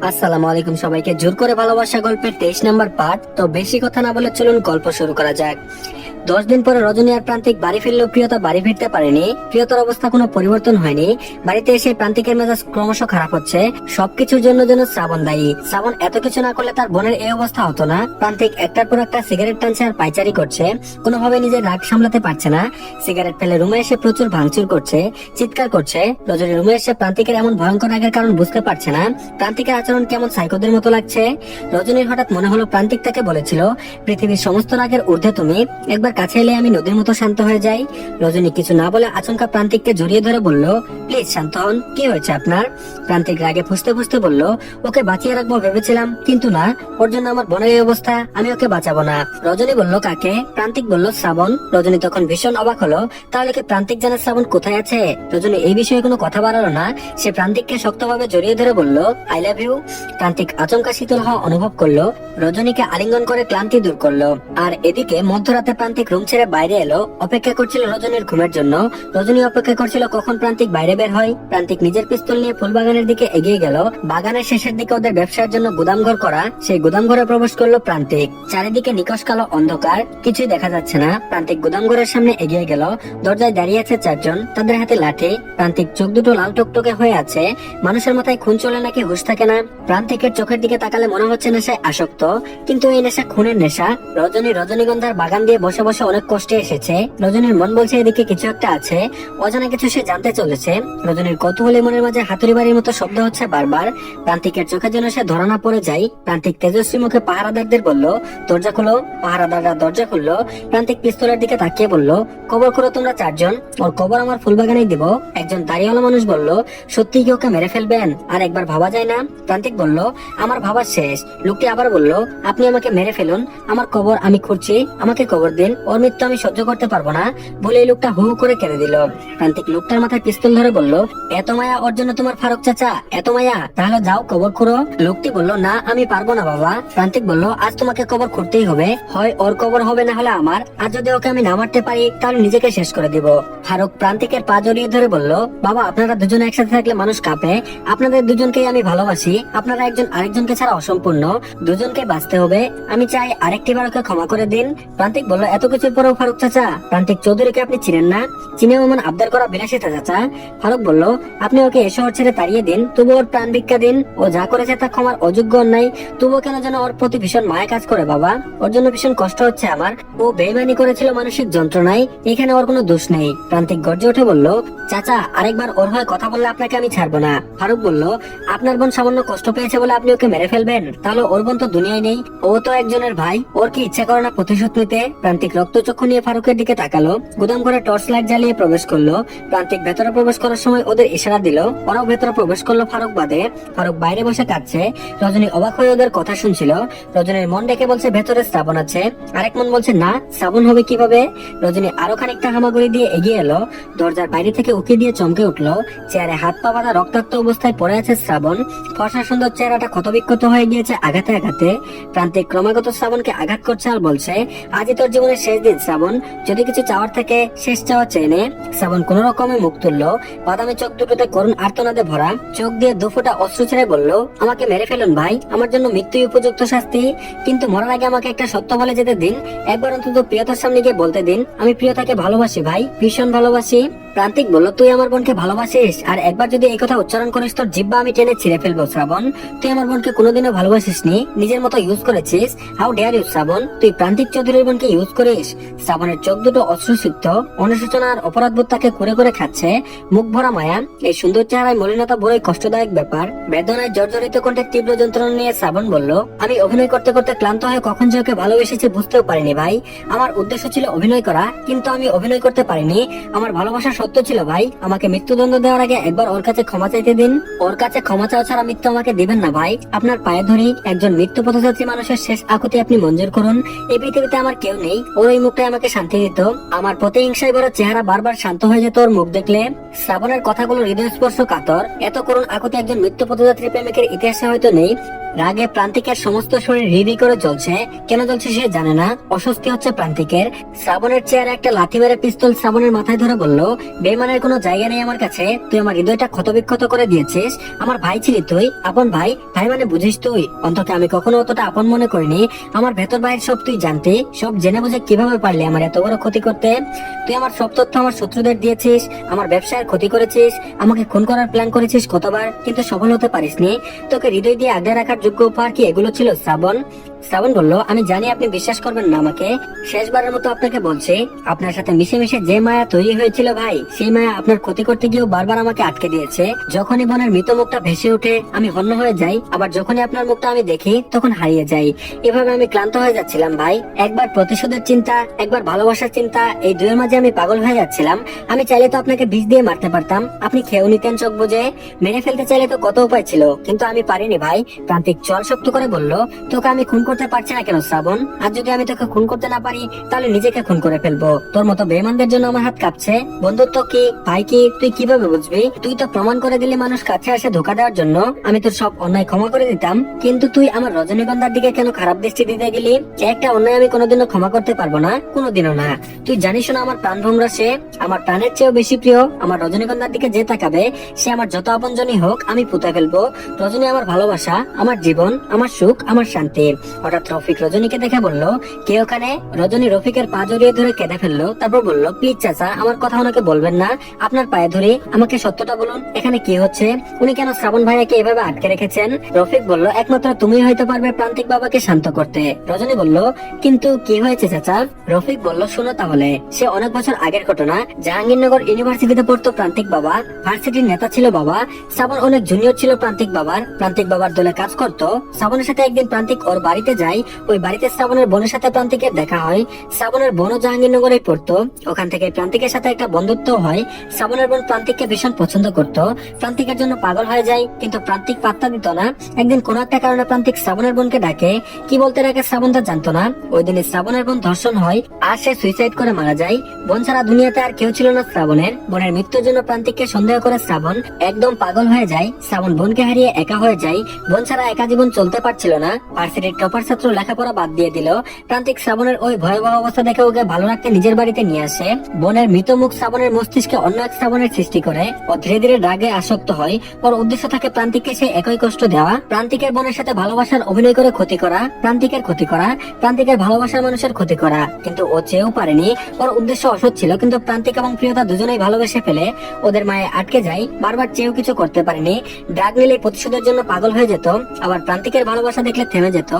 আসসালামু আলাইকুম সবাইকে। জোর করে ভালোবাসা গল্পের 23 নম্বর পার্ট। তো বেশি কথা না বলে চলুন গল্প শুরু করা যাক। 10 দিন পরে রজনী আর প্রান্তিক বাড়ি ফিরলেও প্রিয়তা বাড়ি ফিরতে পারেনি। প্রিয়তার অবস্থা কোনো পরিবর্তন হয়নি। বাড়িতে এসে প্রান্তিকের মেজাজ ক্রমশ খারাপ হচ্ছে। সবকিছুর জন্য যেন শ্রাবণ দায়ী। শ্রাবণ এত কিছু না করলে তার বোনের এই অবস্থা হতো না। প্রান্তিক একটার পর একটা সিগারেট টানছে আর পাইচারি করছে। কোনোভাবে নিজের রাগ সামলাতে পারছে না। সিগারেট ফেলে রুমে এসে প্রচুর ভাঙচুর করছে, চিৎকার করছে। রজনী রুমে এসে প্রান্তিকের এমন ভয়ঙ্কর রাগের কারণ বুঝতে পারছে না। প্রান্তিকের আচরণ কেমন সাইকোদের মতো লাগছে। রজনীর হঠাৎ মনে হলো প্রান্তিক তাকে বলেছিল, পৃথিবীর সমস্ত রাগের ঊর্ধ্বে তুমি, একবার কাছে এলে আমি নদীর মতো শান্ত হয়ে যাই। রজনী কিছু না বলে আচমকা প্রান্তিককে জড়িয়ে ধরে বলল, প্লিজ শান্ত হন, কি হয়েছে আপনার? প্রান্তিক রাগে ফুসতে ফুসতে বলল, ওকে বাঁচিয়ে রাখবো ভেবেছিলাম, কিন্তু না, ওর জন্য আমার বোনের এই অবস্থা, আমি ওকে বাঁচাবো না। রজনী বলল, কাকে? প্রান্তিক বলল, শ্রাবণ। রজনী তখন ভীষণ অবাক হলো, তাহলে কি প্রান্তিক জানে শ্রাবণ কোথায় আছে? রজনী এই বিষয়ে কোনো কথা বাড়ালো না। সে প্রান্তিককে শক্তভাবে জড়িয়ে ধরে বলল, আই লাভ ইউ। প্রান্তিক আচমকা শীতল হওয়া অনুভব করলো। রজনীকে আলিঙ্গন করে ক্লান্তি দূর করলো। আর এদিকে মধ্যরাতে প্রান্তিক রুম ছেড়ে বাইরে এলো। অপেক্ষা করছিল রজনীর ঘুমের জন্য। রজনী অপেক্ষা করছিল কখন প্রান্তিক বাইরে বের হয়। প্রান্তিক নিজের পিস্তল নিয়ে ফুলবাগানের দিকে এগিয়ে গেল। বাগানের শেষের দিকে ওদের ব্যবসার জন্য গুদামঘর করা, সেই গুদামঘরে প্রবেশ করলো প্রান্তিক। চারিদিকে নিকশ কালো অন্ধকার, কিছুই দেখা যাচ্ছে না। প্রান্তিক গুদামঘরের সামনে এগিয়ে গেল। দরজায় দাঁড়িয়ে আছে চারজন, তাদের হাতে লাঠি। প্রান্তিক চোখ দুটো লাল টকটকে হয়ে আছে। মানুষের মাথায় খুন চলে নাকি হুঁশ থাকে না। প্রান্তিকের চোখের দিকে তাকালে মনে হচ্ছে নেশায় আসক্ত, কিন্তু এই নেশা খুনের নেশা। রজনী রজনীগন্ধার বাগান দিয়ে বসে বসে অনেক কষ্টে এসেছে। রজনীর মন বলছে এদিকে কিছু একটা আছে, অজানা কিছু সে জানতে চলেছে। রজনীর কৌতূহলী মনের মাঝে হাতুড়ি বাড়ির মতো শব্দ হচ্ছে বারবার। প্রান্তিকের চোখে যেন সে ধরা না পড়ে যায়। প্রান্তিক তেজস্বী মুখে পাহারাদারদের বলল, দরজা খুলো। পাহারাদাররা দরজা খুললো। প্রান্তিক পিস্তলের দিকে তাকিয়ে বলল, কবর করো তোমরা চারজন, ওর কবর আমার ফুলবাগানেই দিব। একজন দাড়িওয়ালা মানুষ বলল, সত্যি কি ওকে মেরে ফেলবেন? আর একবার ভাবা যায় না? প্রান্তিক বলল, আমার ভাবা শেষ। লোকটি আবার বলল, আপনি আমাকে মেরে ফেলুন, আমার কবর আমি খুঁড়ছি, আমাকে কবর দিন, ওর মৃত্যু আমি সহ্য করতে পারবো না। বলে এই লোকটা হু হু করে কেঁদে দিল। প্রান্তিক লোকটার মাথায় পিস্তল ধরে বলল, এত মায়া ওর জন্য তোমার ফারুক চাচা? এত মায়া? তাহলে যাও কবর খুঁড়ো। লোকটি বলল, না আমি পারবো না বাবা। প্রান্তিক বলল, আজ তোমাকে কবর খুঁড়তেই হবে, হয় ওর কবর হবে না হলে আমার। আর যদি ওকে আমি না মারতে পারি তাহলে নিজেকে শেষ করে দিব। ফারুক প্রান্তিকের পা জড়িয়ে ধরে বলল, বাবা আপনারা দুজনে একসাথে থাকলে মানুষ কাঁপে, আপনাদের দুজনকেই আমি ভালোবাসি, আপনারা একজন আরেকজনকে ছাড়া অসম্পূর্ণ, দুজনকে বাঁচতে হবে, আমি চাই আরেকটি বার ওকে ক্ষমা করে দিন। প্রান্তিক বলল, এত কিছুর পরেও ফারুক চাচা? প্রান্তিক চৌধুরীকে আপনি চিনেন না? চিনে এমন আবদার করা বিলাসিতা চাচা? ফারুক বলল, আপনি ওকে এ শহর ছেড়ে তাড়িয়ে দিন, তবু ওর প্রাণ ভিক্ষা দিন। ও যা করেছে তা ক্ষমার অযোগ্য অন্যায়, তবুও কেন যেন ওর প্রতি ভীষণ মায়া কাজ করে বাবা। ওর জন্য ভীষণ কষ্ট হচ্ছে আমার। ও বেইমানি করেছিল মানসিক যন্ত্রণায়, এখানে ওর কোনো দোষ নেই। প্রান্তিক গর্জে উঠে বলল, চাচা আরেকবার ওর হয়ে কথা বললে আপনাকে আমি ছাড়বো না। ফারুক বলল, আপনার বোন সামান্য কষ্ট পেয়েছে বলে আপনি ওকে মেরে ফেলবেন? তাহলে ওর বোন তো দুনিয়ায় নেই, ও তো একজনের ভাই, ওর কি ইচ্ছা করে না প্রতিশোধ নিতে? প্রান্তিক রক্তচক্ষু নিয়ে ফারুকের দিকে তাকালো। গুদাম ঘরে টর্চ লাইট জ্বালিয়ে প্রবেশ করলো। প্রান্তিক ভেতরে প্রবেশ করার সময় ওদের ইশারা দিল, ওরাও ভেতরে প্রবেশ করলো ফারুক বাদে। ফারুক বাইরে বসে কাঁদছে। রজনী অবাক হয়ে ওদের কথা শুনছিল। রজনীর মন ডেকে বলছে ভেতরে শ্রাবণ আছে, আরেক মন বলছে না, শ্রাবণ হবে কিভাবে? রজনী আরো খানিকটা হামাগুড়ি দিয়ে এগিয়ে এলো। দরজার বাইরে থেকে উকি দিয়ে চমকে উঠলো। চেয়ারে হাত পা বাঁধা রক্তাক্ত অবস্থায় পড়ে আছে শ্রাবণ। ফর্সা সুন্দর চেহারাটা ক্ষতবিক্ষত হয়ে গিয়েছে আঘাতে আঘাতে। প্রান্তিক ক্রমাগত শ্রাবণকে আঘাত করছে আর বলছে, আজই তোর জীবনের শেষ দিন শ্রাবণ, যদি কিছু চাওয়ার থেকে শেষ চাওয়া চেয়ে নে। শ্রাবণ কোন রকমে মুখ তুললো। বাদামি চোখ দুটোতে করুণ আর্তনাদে ভরা, চোখ দিয়ে দুফোঁটা অশ্রু ছেড়ে বলল, আমাকে মেরে ফেলুন ভাই, আমার জন্য মৃত্যুই উপযুক্ত শাস্তি, কিন্তু মরার আগে আমাকে একটা সত্য বলে যেতে দিন। একবার অন্তত প্রিয়তার সামনে গিয়ে বলতে দিন, আমি প্রিয়তাকে ভালোবাসি ভাই, ভীষণ ভালোবাসি। প্রান্তিক বলল, তুই আমার বোনকে ভালোবাসিস? আর একবার যদি এই কথা উচ্চারণ করিস তোর জিহ্বা আমি টেনে ছিঁড়ে ফেলবো শ্রাবণ। তুই আমার বোনকে কোনোদিনও ভালোবাসিস নি, নিজের মতো ইউজ করেছিস। হাউ ডেয়ার ইউ শ্রাবণ, তুই প্রান্তিক চৌধুরীর বোনকে ইউজ করিস? শ্রাবণের চোখ দুটো অশ্রুসিক্ত, অনুশোচনা আর অপরাধবোধ তাকে করে করে খাচ্ছে। মুখ ভরা মায়া, এই সুন্দর চেহারায় মলিনতা বড়ই কষ্টদায়ক ব্যাপার। বেদনায় জর্জরিত কণ্ঠে তীব্র যন্ত্রণা নিয়ে শ্রাবণ বলল, আমি অভিনয় করতে করতে ক্লান্ত হয়ে কখন যে ওকে ভালোবেসেছি বুঝতেও পারিনি ভাই। আমার উদ্দেশ্য ছিল অভিনয় করা, কিন্তু আমি অভিনয় করতে পারিনি। আমার ভালোবাসা সত্য ছিল ভাই। আমাকে মৃত্যুদণ্ড দেওয়ার আগে একবার ওর কাছে ক্ষমা চাইতে দিন। ওর কাছে ক্ষমা চাওয়া ছাড়া মৃত্যু আমাকে দিবেন না ভাই। আপনার পায়ে ধরি, একজন মৃত্যু পথযাত্রী মানুষের শেষ আকুতি আপনি মঞ্জুর করুন। এই পৃথিবীতে আমার কেউ নেই, ওর এই মুখটাই আমাকে শান্তি দিত। আমার প্রতিহিংসায় বড় চেহারা বারবার শান্ত হয়ে যেত ওর মুখ দেখলে। শ্রাবণের কথাগুলো হৃদয়স্পর্শ কাতর। এত করুণ আকুতি একজন মৃত্যু পথযাত্রী প্রেমিকের ইতিহাসে হয়তো নেই। রাগে প্রান্তিকের সমস্ত শরীর রিরি করে জ্বলছে। কেন জ্বলছে সে জানে না, অস্বস্তি হচ্ছে প্রান্তিকের। শ্রাবণের চেয়ারে একটা লাথি মেরে পিস্তল শ্রাবণের মাথায় ধরে বলল, বেইমানের কোনো জায়গা নেই আমার কাছে। তুই আমার হৃদয়টা ক্ষতবিক্ষত করে দিয়েছিস। আমার ভাই ছিলি তুই, আপন ভাই। ভাই মানে বুঝিস তুই? অন্তত আমি কখনো অতটা আপন মনে করিনি। আমার ভেতর বাইরে সব তুই জানতি। সব জেনে বুঝে কিভাবে পারলি আমার এত বড় ক্ষতি করতে? তুই আমার সব তথ্য আমার শত্রুদের দিয়েছিস, আমার ব্যবসায় ক্ষতি করেছিস, আমাকে খুন করার প্ল্যান করেছিস কতবার, কিন্তু সফল হতে পারিসনি। তোকে হৃদয় দিয়ে আগলে রাখার যোগ্য উপহার কি এগুলো ছিল শ্রাবণ? শ্রাবণ বলল, আমি জানি আপনি বিশ্বাস করবেন না আমাকে। শেষবারের মতো আপনাকে বলছি, আপনার সাথে মিশে মিশে যে মায়া তৈরি হয়েছিল ভাই, সেই মায়া আপনার ক্ষতি করতে গিয়েও বারবার আমাকে আটকে দিয়েছে। যখনই বোনের মৃত মুখটা ভেসে ওঠে আমি হন্য হয়ে যাই, আবার যখনই আপনার মুখটা আমি দেখি তখন হারিয়ে যাই। এভাবে আমি ক্লান্ত হয়ে যাচ্ছিলাম ভাই। একবার প্রতিশোধের চিন্তা, একবার ভালোবাসার চিন্তা, এই দুয়ের মাঝে আমি পাগল হয়ে যাচ্ছিলাম। আমি চাইলে তো আপনাকে বিষ দিয়ে মারতে পারতাম, আপনি খেয়েও নিতেন চোখ বুঝে। মেরে ফেলতে চাইলে তো কত উপায় ছিল, কিন্তু আমি পারিনি ভাই। প্রান্তিক চল শক্ত করে বলল, তোকে আমি খুন করতে পারছি না কেন শ্রাবণ? আর যদি আমি তোকে খুন করতে না পারি তাহলে নিজেকে খুন করে ফেলবো। তোর মতো বেঈমানদের জন্য আমার হাত কাঁপছে। বন্ধুত্ব কি, ভাই কি, তুই কিভাবে বুঝবি? তুই তো প্রমাণ করে দিলি মানুষ কাছে আসে ধোকা দেওয়ার জন্য। আমি তোর সব অন্যায় ক্ষমা করে দিতাম, কিন্তু তুই আমার রজনীগন্ধার দিকে কেন খারাপ দৃষ্টি দিতে গেলি? একটা অন্যায় আমি কোনোদিনও ক্ষমা করতে পারবো না, কোনোদিনও না। তুই জানিস না আমার প্রাণ ভোমরা সে, আমার প্রাণের চেয়েও বেশি প্রিয়। আমার রজনীগন্ধার দিকে যে তাকাবে সে আমার যত আপনজনই হোক আমি পুঁতে ফেলবো। রজনী আমার ভালোবাসা, আমার জীবন, আমার সুখ, আমার শান্তি। হঠাৎ রফিক রজনীকে দেখে বলল, কে ওখানে? রজনী রফিকের পা জড়িয়ে ধরে কেঁদে ফেললো। তারপর বলল, প্লিজ চাচা, আমার কথা ওনাকে বলবেন না, আপনার পায়ে ধরে আমাকে সত্যটা বলুন, এখানে কি হচ্ছে? উনি কেন শ্রাবণ ভাইয়াকে এভাবে আটকে রেখেছেন? রফিক বলল, একমাত্র তুমি হয়তো পারবে প্রান্তিক বাবাকে শান্ত করতে। রজনী বলল, কিন্তু কি হয়েছে চাচা? রফিক বলল, শোনো তাহলে। সে অনেক বছর আগের ঘটনা। জাহাঙ্গীরনগর ইউনিভার্সিটিতে পড়তো প্রান্তিক বাবা, ভার্সিটির নেতা ছিল বাবা। শ্রাবণ অনেক জুনিয়র ছিল প্রান্তিক বাবার। প্রান্তিক বাবার দলে কাজ করতো। শ্রাবণের সাথে একদিন প্রান্তিক ওর বাড়িতে যায়। ওই বাড়িতে শ্রাবণের বোনের সাথে প্রান্তিকের দেখা হয়। শ্রাবণের বোনও জাহাঙ্গীরনগরে পড়তো। ওখান থেকে প্রান্তিকের সাথে একটা বন্ধুত্ব হয়। শ্রাবণের বোন প্রান্তিককে ভীষণ পছন্দ করতো, প্রান্তিকের জন্য পাগল হয়ে যায়, কিন্তু প্রান্তিক পাত্তা দিত না। একদিন কোন একটা কারণে প্রান্তিক শ্রাবণের বোনকে ডাকে। কি বলতে ডাকে শ্রাবণ তা জানতো না। ওই দিনে শ্রাবণের বোন ধর্ষণ হয় আর সে সুইসাইড করে মারা যায়। বোন ছাড়া দুনিয়াতে আর কেউ ছিল না শ্রাবণের। বোনের মৃত্যুর জন্য প্রান্তিককে সন্দেহ করে শ্রাবণ একদম পাগল হয়ে যায়। শ্রাবণ বোনকে হারিয়ে একা হয়ে যায়। বোন ছাড়া একা জীবন চলতে পারছিল না। ভার্সিটির টপার ছাত্র লেখাপড়া বাদ দিয়ে দিল। প্রান্তিক শ্রাবণের ওই ভয়াবহ অবস্থা দেখে ওকে ভালো রাখতে নিজের বাড়িতে নিয়ে আসে। বোনের মৃত মুখ শ্রাবণের মস্তিষ্কে অন্য এক শ্রাবণের সৃষ্টি করে। ও ধীরে ধীরে রাগে আসক্ত হয়। ওর উদ্দেশ্য থাকে প্রান্তিককে সেই একই কষ্ট দেওয়া, প্রান্তিকের বোনের সাথে ভালোবাসার অভিনয় করে ক্ষতি করা, প্রান্তিকের ক্ষতি করা, প্রান্তিকের ভালোবাসার মানুষের ক্ষতি করা। কিন্তু ও চেয়েও পারেনি। ওর উদ্দেশ্য অসৎ ছিল, কিন্তু প্রান্তিক এবং প্রিয়তা দুজনেই ভালোবেসে ফেলে ওদের মায়ে আটকে যায়। বারবার চেয়েও কিছু করতে পারেনি। ড্রাগ নিলে প্রতিশোধের জন্য পাগল হয়ে যেত, আবার প্রান্তিকের ভালোবাসা দেখলে থেমে যেত।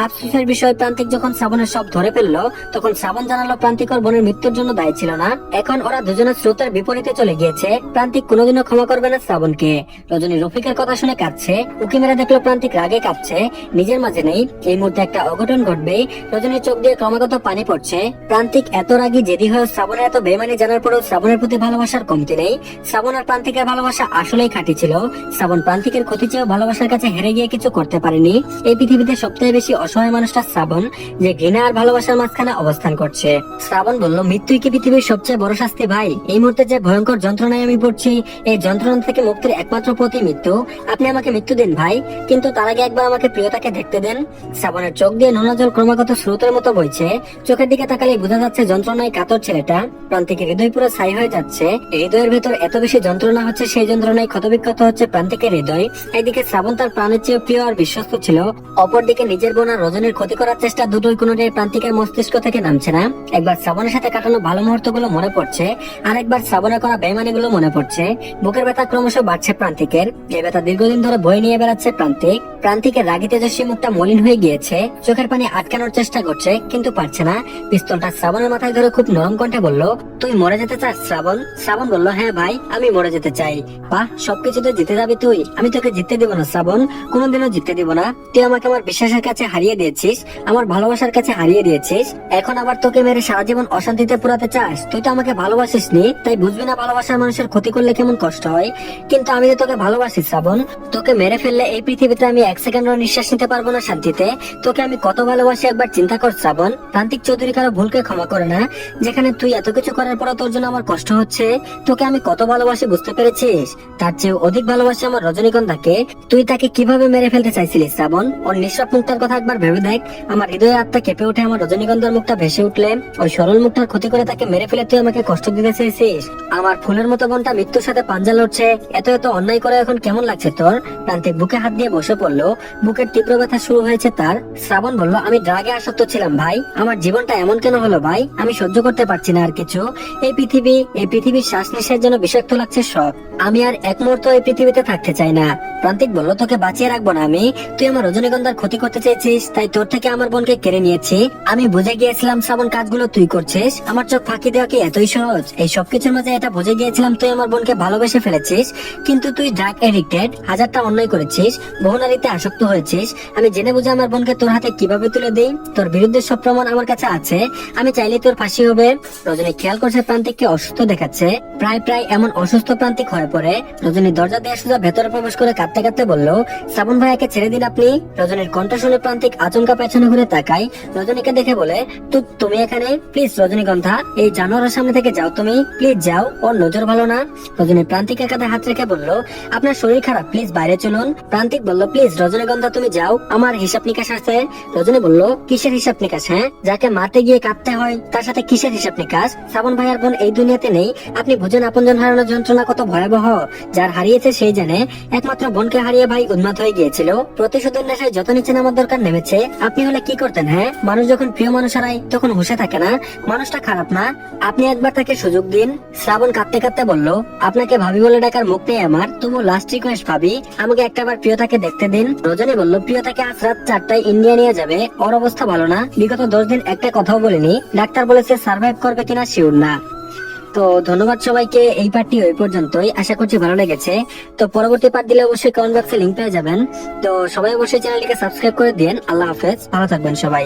আফসোসের বিষয়, প্রান্তিক যখন শ্রাবণের সব ধরে ফেললো তখন শ্রাবণ জানালো প্রান্তিক ওর বোনের মৃত্যুর জন্য দায়ী ছিল না। এখন ওরা দুজনের স্রোতের বিপরীতে চলে গিয়েছে। প্রান্তিক কোনোদিনও ক্ষমা করবে না শ্রাবণকে। রজনী রফিকের কথা শুনে কাঁদছে। উকি মেরে দেখলো প্রান্তিক রাগে কাঁপছে, নিজের মাঝে নেই। এই মুহূর্তে একটা অঘটন ঘটবে। রজনীর চোখ দিয়ে ক্রমাগত পানি পড়ছে। প্রান্তিক এত রাগী জেদি হয়ে শ্রাবণের এত বেমানি জানার পরেও শ্রাবণের প্রতি ভালোবাসার কমতি নেই। শ্রাবণ আর প্রান্তিকের ভালোবাসা আসলেই খাঁটি ছিল। শ্রাবণ প্রান্তিকের ক্ষতি চেয়েও ভালোবাসার কাছে হেরে গিয়ে কিছু করতে পারেনি। এই পৃথিবীতে সবচেয়ে বেশি অসহায় মানুষটা শ্রাবণ, যে ঘৃণা আর ভালোবাসার মাঝখানে অবস্থান করছে। শ্রাবণ বলল, মৃত্যুই কি পৃথিবীর সবচেয়ে বড় শাস্তি ভাই? এই মুহূর্তে যে ভয়ঙ্কর যন্ত্রণায় আমি পড়ছি, এই যন্ত্রণা থেকে মুক্তির একমাত্র পথই মৃত্যু। আপনি আমাকে মৃত্যু দিন ভাই, কিন্তু তার আগে একবার আমাকে প্রিয়তাকে দেখতে দেন। শ্রাবণের চোখ দিয়ে নোনা জল ক্রমাগত স্রোতের মতো বইছে। চোখের দিকে তাকালে বোঝা যাচ্ছে যন্ত্রণায় কাতর ছেলেটা। প্রান্তিকের হৃদয় পুরো ছাই হয়ে যাচ্ছে। হৃদয়ের ভেতর এত বেশি যন্ত্রণা হচ্ছে, সেই যন্ত্রণায় ক্ষতবিক্ষত হচ্ছে প্রান্তিকের হৃদয়। একদিকে শ্রাবণ তার প্রাণের চেয়ে প্রিয় আর বিশ্বস্ত ছিল, অপরদিকে নিজের বোন আর রজনীর ক্ষতি করার চেষ্টা, দুটোই কোনোটাই প্রান্তিকের মস্তিষ্ক থেকে নামছে না। একবার শ্রাবণের সাথে কাটানো ভালো মুহূর্তগুলো মনে পড়ছে, আর একবার শ্রাবণের করা বেইমানিগুলো মনে পড়ছে। বুকের ব্যথা ক্রমশ বাড়ছে প্রান্তিকের। এই ব্যথা দীর্ঘদিন ধরে বয়ে নিয়ে বেড়াচ্ছে প্রান্তিক। প্রান্তিকের রাগী তেজস্বী মুখটা মলিন হয়ে গিয়েছে। চোখের পানি আটকানোর চেষ্টা করছে, কিন্তু পারছে না। পিস্তলটা শ্রাবণের মাথায় ধরে খুব নরম কণ্ঠে বলল, তুই মরে যেতে চাস শ্রাবণ? শ্রাবণ বলল, হ্যাঁ ভাই, আমি মরে যেতে চাই। বাহ, সবকিছুতে জিতে যাবি তুই? আমি তোকে জিততে দিব না শ্রাবণ, কোনোদিনও জিততে দিব না। তুই আমাকে আমার বিশ্বাসের কাছে হারিয়ে দিয়েছিস, আমার ভালোবাসার কাছে হারিয়ে দিয়েছিস। এখন আবার তোকে মেরে সারা জীবন অশান্তিতে পুরাতে চাস? তুই তো আমাকে ভালোবাসিস নি, তাই বুঝবি না ভালোবাসার মানুষের ক্ষতি করলে কেমন কষ্ট হয়। কিন্তু আমি তো তোকে ভালোবাসি শ্রাবণ। তোকে মেরে ফেললে এই পৃথিবীতে আমি এক সেকেন্ডও নিঃশ্বাস নিতে পারবো না শান্তিতে। তোকে আমি কত ভালোবাসি একবার চিন্তা কর শ্রাবণ। প্রান্তিক চৌধুরী কারো ভুল ভুলকে ক্ষমা করে না, যেখানে তুই এত কিছু করার পর তোর জন্য আমার কষ্ট হচ্ছে। তোকে আমি কত ভালোবাসি বুঝতে পেরেছিস? তার চেয়ে অধিক ভালোবাসি আমার রজনীগন্ধাকে। তুই তাকে কিভাবে মেরে ফেলতে চাইছিলিস শ্রাবণ? ওর নিঃশ্বাস মুখটার কথা একবার ভেবে দেখ। আমার হৃদয়ে আত্মা কেঁপে উঠে আমার রজনীগন্ধার মুখটা ভেসে উঠলে ওই সরল মুখটার ক্ষতি করে তাকে মেরে ফেলে তুই আমাকে কষ্ট দিতে চেয়েছিস। আমার ফুলের মতো বোনটা মৃত্যুর সাথে পাঞ্জা লড়ছে, এত এত অন্যায় করে এখন কেমন লাগছে তোর? প্রান্তিক বুকে হাত দিয়ে বসে পড়লো। বুকের তীব্র ব্যথা শুরু হয়েছে তার। শ্রাবণ বলল, আমি ড্রাগে আসক্ত ছিলাম ভাই। আমার জীবনটা এমন কেন হলো ভাই? আমি সহ্য করতে পারছি না আর কিছু। এই পৃথিবীর শ্বাস নিঃশ্বাস যেন বিষাক্ত লাগছে সব। আমি আর এক মুহূর্ত এই পৃথিবীতে থাকতে চাই না। প্রান্তিক বলল, তোকে বাঁচিয়ে রাখবো না আমি। তুই আমার রজনীগন্ধার ক্ষতি করতে চেয়েছিস, তাই তোর থেকে আমার বোনকে কেড়ে নিয়েছি। আমি বুঝে গিয়েছিলাম শ্রাবণ কাজগুলো তুই করছিস। আমার চোখ ফাঁকি দেওয়া কি এতই সহজ? এই সবকিছুর মাঝে এটা বুঝে গিয়েছিলাম তুই আমার বোনকে ভালোবেসে ফেলেছিস, কিন্তু তুই ড্রাগ এডিক্টেড, হাজারটা অন্যায় করেছিস, বহু নারীতে আসক্ত হয়েছিস। আমি জেনে বুঝে আমার বোনকে তোর হাতে কিভাবে তুলে দিই? তোর বিরুদ্ধে সব প্রমাণ আমার কাছে আছে। আমি চাইলে তোর ফাঁসি হবে। রজনী খেয়াল করছে প্রান্তিককে অসুস্থ দেখাচ্ছে। প্রায় এমন অসুস্থ প্রান্তিক হয়ে পড়ে। রজনী দরজা দিয়ে সোজা ভেতরে প্রবেশ করে কাঁদতে কাঁদতে বলল, শ্রাবণ ভাইয়াকে ছেড়ে দিন আপনি। রজনীর কণ্ঠ শুনে প্রান্তিক আচমকা পেছনে ঘুরে তাকায়। রজনীকে দেখে বলে, তুমি এখানে? প্লিজ রজনীগন্ধা, এই জানোয়ারের সামনে থেকে যাও, তুমি প্লিজ যাও, ওর নজর ভালো না। রজনী প্রান্তিকের কাঁধে হাত রেখে বলল, আপনার শরীর খারাপ, প্লিজ বাইরে চলুন। প্রান্তিক বলল, প্লিজ রজনীগন্ধা তুমি যাও, আমার হিসাব নিকাশ আছে। রজনী বলল, কিসের হিসাব নিকাশ? হ্যাঁ, যাকে মারতে গিয়ে কাঁদতে হয় তার সাথে কিসের হিসাব নিকাশ? শ্রাবণ ভাইয়ার বোন এই দুনিয়াতে নেই। আপনি বুঝেন আপনজন হারানোর যন্ত্রণা কত ভয়াবহ? যার হারিয়েছে সেই জানে। একমাত্র বোনকে হারিয়ে ভাই উন্মাদ হয়ে গিয়েছিল। প্রতিশোধের নেশায় যত নিচে নামার দরকার নেমেছে। আপনি হলে কি করতেন? হ্যাঁ, মানুষ যখন প্রিয় মানুষ হারায় তখন হুঁশে থাকে না। মানুষটা খারাপ না, আপনি একবার তাকে সুযোগ দিন। শ্রাবণ কাঁদতে কাঁদতে বলল, আপনাকে ভাবি বলে ডাকার মুখ নেই আমার, তবু লাস্ট রিকোয়েস্ট ভাবি, আমাকে একটাবার প্রিয়তাকে দেখতে দিন। রজনী বলল, প্রিয়তাকে আজ রাত 4টায় ইন্ডিয়া নিয়ে যাবে, ওর অবস্থা ভালো না। বিগত 10 দিন একটা কথাও বলেনি। ডাক্তার বলেছে সার্ভাইভ করবে কিনা শিওর না। তো ধন্যবাদ সবাইকে। এই পার্টটি ওই পর্যন্তই, আশা করছি ভালো লেগেছে। তো পরবর্তী পার্ট দিলে অবশ্যই কমেন্ট বক্সে লিংক পেয়ে যাবেন। তো সবাই অবশ্যই চ্যানেলটিকে সাবস্ক্রাইব করে দিন। আল্লাহ হাফেজ, ভালো থাকবেন সবাই।